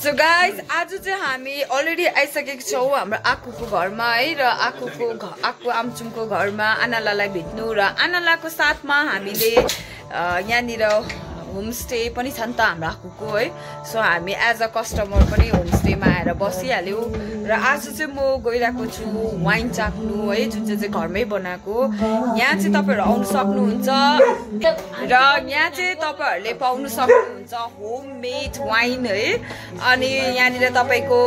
So guys, आज चाहिँ हामी अलरेडी आइसकेको छौँ हाम्रो आकुको घरमा है र आकु आमचुमको घरमा आनालालाई भेट्नु र आनालाको साथमा हामीले यहाँनिर होमस्टे पनि छ नि त हाम्रो आकुको है। सो हामी एज अ कस्टमर पनि होमस्टेमा आएर बसिहाल्यौँ र आज चाहिँ म गइरहेको छु वाइन चाख्नु है, जुन चाहिँ घरमै बनाएको। यहाँ चाहिँ तपाईहरु आउन सक्नुहुन्छ र यहाँ चाहिँ तपाईहरुले पाउन सक्नुहुन्छ होममेड वाइन है। अनि यहाँनिर तपाईको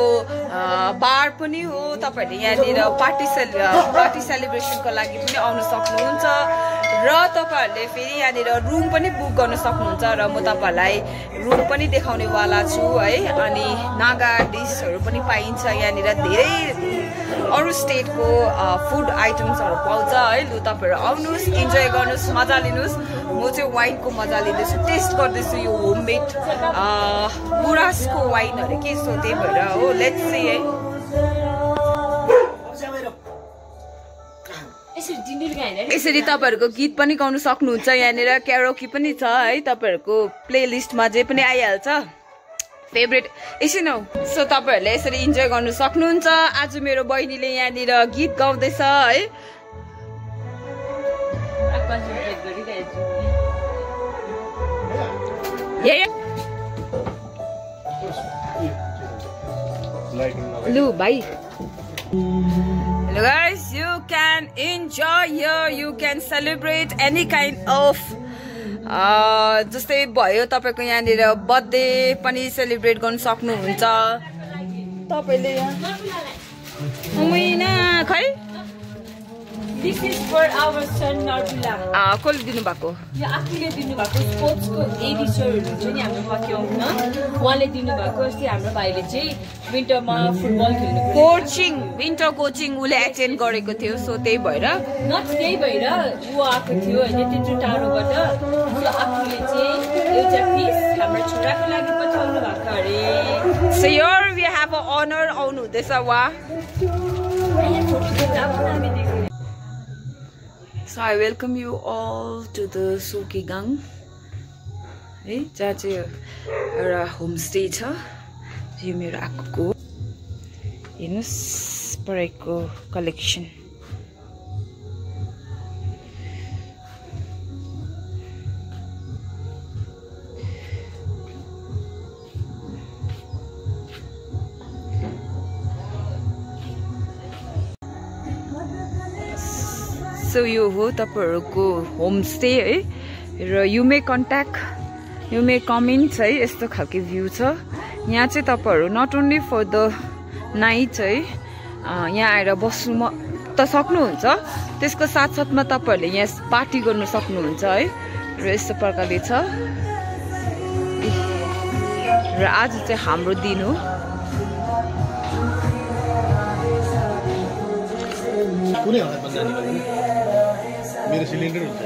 बार पनि हो, तपाईहरुले यहाँनिर पार्टी सेलिब्रेसनको लागि पनि आउन सक्नुहुन्छ र तपाईहरुले फेरि यहाँनिर रुम पनि बुक गर्न सक्नुहुन्छ र म तपाईहरुलाई रुम पनि देखाउने वाला छु है। अनि नागा डिशहरु पनि पाइन्छ यहाँनिर, धेरै अरु स्टेटको फुड आइटम्सहरु पाउँछ है। लु तपाईहरु आउनुस्, इन्जोय गर्नुस्, मजा लिनुस्। म चाहिँ वाइनको मजा लिँदैछु, टेस्ट गर्दैछु यो होममेड मुरासको वाइनहरु के सो त्यही भएर हो। लेट्स सी है। यसरी तपाईहरुको गीत पनि गाउन सक्नुहुन्छ, यहाँनिर क्यारोकी पनि छ है। तपाईहरुको प्लेलिस्टमा जे पनि आइहाल्छ फेभरेट एकछिन हो। सो तपाईहरुले यसरी इन्जोय गर्न सक्नुहुन्छ। आज मेरो बहिनीले यहाँनिर गीत गाउँदैछ है। लु भाइ, hello guys, you can enjoy here, you can celebrate any kind of जस्तै भयो तपाईको यहाँनिर बर्थडे पनि सेलिब्रेट गर्न सक्नुहुन्छ तपाईले। यहाँ खै This is for our son Narbula. कसले दिनु भएको? यो आफूले दिनु भएको स्पोर्ट्सको एडिटरहरु हुन्छ नि हाम्रो पक्याउन, उहाँले दिनु भएको। अस्ति हाम्रो भाइले चाहिँ विन्टरमा फुटबल खेल्नु कोचिङ, विन्टर कोचिङ उले एटेन्ड गरेको थियो। सो त्यही भएर त्यही भएर उ आएको थियो हैन त्यत्रो टाढोबाट। सो आफूले चाहिँ एउटा पिस हाम्रो छोराको लागि पठाउनु भएको अरे। So here we have an honor आउनु हुँदैछ वा। So I welcome you all to the Sokegang है, जहाँ चाहिँ एउटा होमस्टे छ। यो मेरो आकुको हेर्नुस् परेको कलेक्सन। सो यो हो तपाईहरुको होमस्टे है र you may contact, you may comment है। यस्तो खालको भ्यू छ यहाँ चाहिँ। तपाईहरु not only for the night है यहाँ आएर बस्नु त सक्नुहुन्छ, त्यसको साथसाथमा तपाईहरुले यहाँ पार्टी गर्न सक्नुहुन्छ है। र यस्तो प्रकारले छ र आज चाहिँ हाम्रो दिन हो। मेरो सिलिन्डर हुन्छ।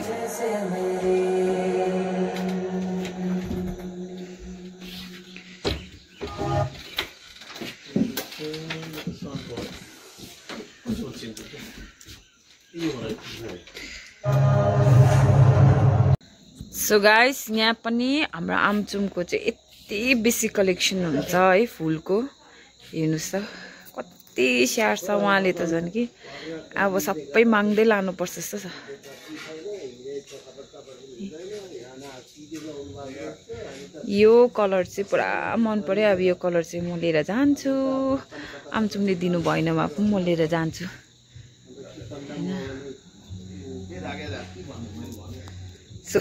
सो गाइस, यहाँ पनि हाम्रो आमचुमको चाहिँ यति बेसी कलेक्सन हुन्छ है फुलको। हेर्नुस् त कति स्याहार छ उहाँले त, झन् कि अब सबै माग्दै लानुपर्छ जस्तो छ। यो कलर चाहिँ पुरा मन पर्यो। अब यो कलर चाहिँ म लिएर जान्छु, आमचुमले दिनु भएनमा पनि म लिएर जान्छु। So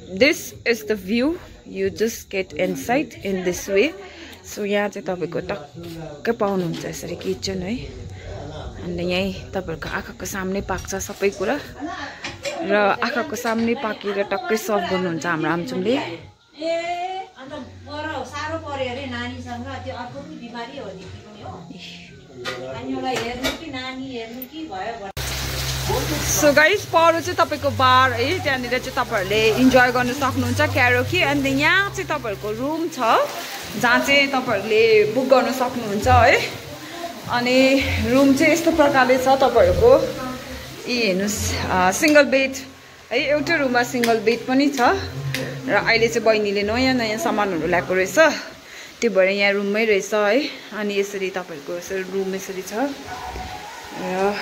this is the view, you just get inside in this way. So यहाँ चाहिँ तपाईको टक्कै पाउनुहुन्छ यसरी किचन है। अनि यही तपाईहरुको आँखाको सामने पाक्छ सबै कुरा र आँखाको सामने पाकेर टक्कै सर्भ गर्नुहुन्छ हाम्रो आमचुमले। सारो पर्यो अरे नानीसँग, त्यो अर्को पनि बिमारी हो नि हो। नानीलाई हेर्नु कि नानी हेर्नु कि भयो। सो गाइस, पर चाहिँ तपाईको बार है, त्यहाँनिर चाहिँ तपाईहरुले इन्जोय गर्न सक्नुहुन्छ क्यारोकी। अनि यहाँ चाहिँ तपाईहरुको रुम छ जहाँ चाहिँ तपाईहरुले बुक गर्न सक्नुहुन्छ है। अनि रुम चाहिँ यस्तो प्रकारले छ तपाईहरुको। हेर्नुस् सिंगल बेड है, एउटै रुममा सिंगल बेड पनि छ र अहिले चाहिँ बहिनीले नयाँ नयाँ सामानहरु ल्याएको रहेछ। त्यो भएर यहाँ रुममै रहेछ है। अनि यसरी तपाईँहरूको यसरी रुम यसरी छ र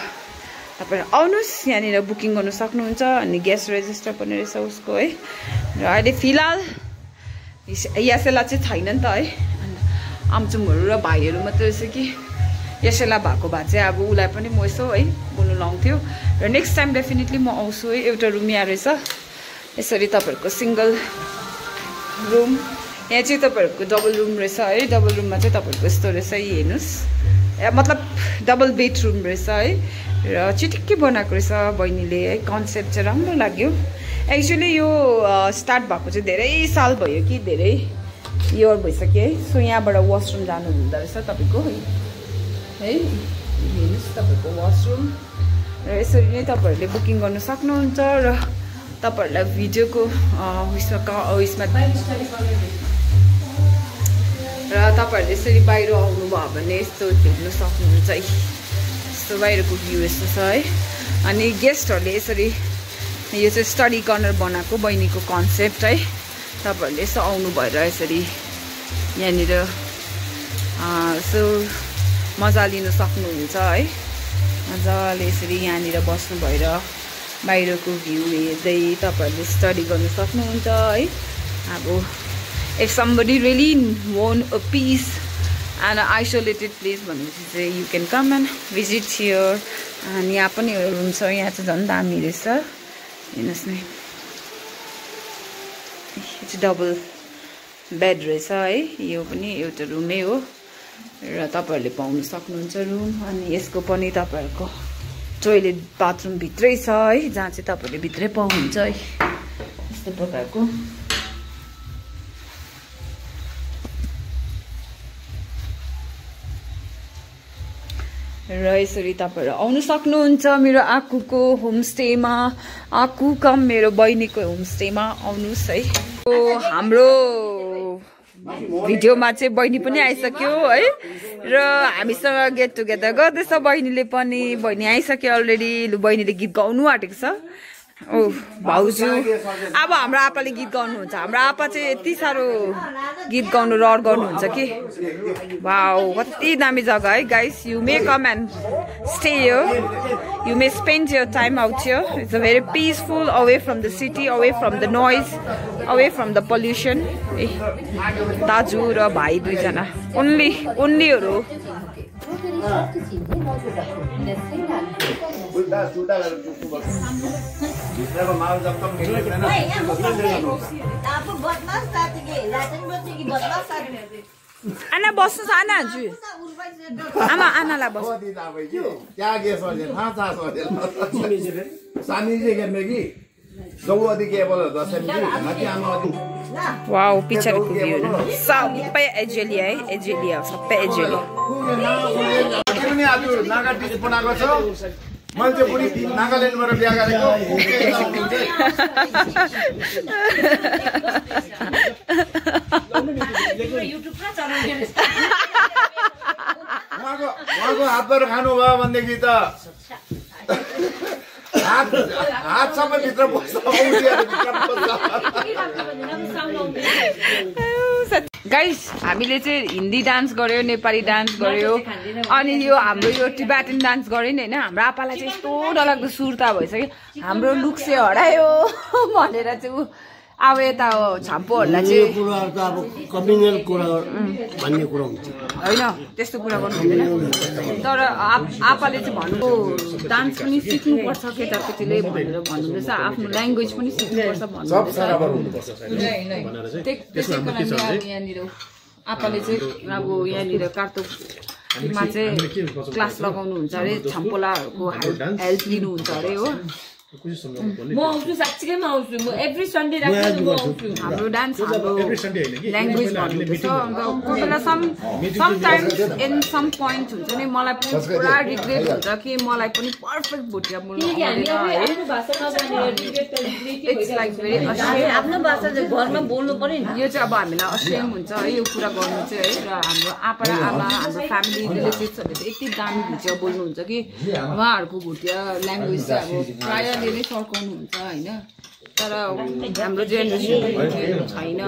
तपाईँहरू आउनुहोस् यहाँनिर बुकिङ गर्नु सक्नुहुन्छ। अनि ग्यास रेजिस्टर पनि रहेछ उसको है। र अहिले फिलहाल यासेला चाहिँ छैन नि त है, आमचुङहरू र भाइहरू मात्रै रहेछ कि यसैलाई भएको भए चाहिँ अब उसलाई पनि म यसो है बोल्नु लाउँथ्यो। र नेक्स्ट टाइम डेफिनेटली म आउँछु है। एउटा रुम यहाँ रहेछ यसरी तपाईँहरूको सिङ्गल रुम। यहाँ चाहिँ तपाईँहरूको डबल रुम रहेछ है। डबल रुममा चाहिँ तपाईँहरूको यस्तो रहेछ हेर्नुहोस्, मतलब डबल बेडरुम रहेछ है। र चिटिक्कै बनाएको रहेछ बहिनीले है। कन्सेप्ट चाहिँ राम्रो लाग्यो। एक्चुअली यो स्टार्ट भएको चाहिँ धेरै साल भयो कि धेरै इयर भइसक्यो है। सो यहाँबाट वासरुम जानु हुँदो रहेछ तपाईँको है। हेर्नुहोस् तपाईँको वासरुम। र यसरी नै तपाईँहरूले बुकिङ गर्नु सक्नुहुन्छ। र तपाईँहरूलाई भिडियोको उयसमा र तपाईँहरूले यसरी बाहिर आउनुभयो भने यस्तो हेर्नु सक्नुहुन्छ है। यस्तो बाहिरको भ्यू यस्तो छ है। अनि गेस्टहरूले यसरी यो चाहिँ स्टडी कर्नर बनाएको बहिनीको कन्सेप्ट है। तपाईँहरूले यसो आउनु भएर यसरी यहाँनिर यसो मजा लिन सक्नुहुन्छ है। मजाले यसरी यहाँनिर बस्नु भएर बाहिरको भ्यू हेर्दै तपाईँहरूले स्टडी गर्नु सक्नुहुन्छ है। अब if somebody really want a peace and an isolated place भनेपछि चाहिँ you can come and visit here। अनि यहाँ पनि रुम छ, यहाँ चाहिँ झन् दामी रहेछ हेर्नुहोस् न। यो चाहिँ डबल बेड रहेछ है। यो पनि एउटा रुमै हो र तपाईँहरूले पाउनु सक्नुहुन्छ रुम। अनि यसको पनि तपाईँहरूको टोइलेट बाथरुम भित्रै छ है, जहाँ चाहिँ तपाईँहरूले भित्रै पाउनुहुन्छ है। यस्तो प्रकारको र यसरी तपाईँहरू आउनु सक्नुहुन्छ मेरो आकुको होमस्टेमा। आकु कम मेरो बहिनीको होमस्टेमा आउनुहोस् है। हाम्रो भिडियोमा चाहिँ बहिनी पनि आइसक्यो है। र हामीसँग गेट टुगेदर गर्दैछ बहिनीले पनि। बहिनी आइसक्यो अलरेडी। लु बहिनीले गीत गाउनु आँटेको छ। ओ भाउजू अब हाम्रो आपाले गीत गाउनुहुन्छ। हाम्रो आपा चाहिँ यति साह्रो गीत गाउनु रहर गर्नुहुन्छ कि वाउ कति दामी जग्गा है guys. You may come and stay here, you may spend your time out here. It's a very peaceful, away from the city, away from the noise, away from the pollution. ए दाजु र भाइ दुईजना ओन्लीहरू आना बस्नु छ। आना हजुर आमा आनालाई बस्नु। वाउ पछाडिको भ्यू सबै एजेलिया है। एजेलिया सबै एजेलिया। मैले चाहिँ बुढी नागाल्यान्डबाट बिहा गरेको। उहाँको हातबाट खानुभयो भनेदेखि त हात सबै भित्र पस्छ। गाइस हामीले चाहिँ हिन्दी डान्स गर्यो, नेपाली डान्स गर्यो, अनि यो हाम्रो यो टिबेटन डान्स गर्यो नि होइन। हाम्रो आपालाई चाहिँ यस्तो डरलाग्दो सुर्ता भइसक्यो, हाम्रो लुक चाहिँ हरायो भनेर चाहिँ अब यता छाम्पोहरूलाई चाहिँ कुराहरु त अब कम्युनल कुरा भन्ने कुरा हुन्छ हैन, त्यस्तो कुरा गर्नु हुँदैन। तर आपाले चाहिँ भन्नु डान्स पनि सिक्नुपर्छ केटाकेटीले भनेर भन्नुहुँदैछ, आफ्नो ल्याङ्ग्वेज पनि सिक्नुपर्छ भन्नुहुँदैछ। त्यसैको लागि यहाँनिर आपाले चाहिँ अब यहाँनिर कार्तोकमा चाहिँ क्लास लगाउनुहुन्छ अरे, छाम्पोलाहरूको हेल्प लिनुहुन्छ अरे हो। म आउँछु, साँच्चीकै म आउँछु, म एभ्री सन्डे राख्छु म आउँछु। हाम्रो डान्स हाम्रो ल्याङ्ग्वेज भन्नुहुँदैछ। अन्त कोही बेला समटाइम्स इन सम पोइन्ट हुन्छ नि, मलाई पनि पुरा रिग्रेट हुन्छ कि मलाई पनि पर्फेक्ट भुटिया बोल्नु आउँदैन है। It's like very awesome. आफ्नो भाषा चाहिँ घरमा बोल्नु पर्यो नि। यो चाहिँ अब हामीलाई असेम हुन्छ है यो कुरा गर्नु चाहिँ है। र हाम्रो आप्पा र आमा हाम्रो फ्यामिली रिलेटिभ्सहरूले चाहिँ यति दामी भुटिया बोल्नुहुन्छ कि उहाँहरूको भुटिया ल्याङ्ग्वेज चाहिँ अब प्रायः नै सर्काउनुहुन्छ होइन। तर हाम्रो जेनेरेसन छैन।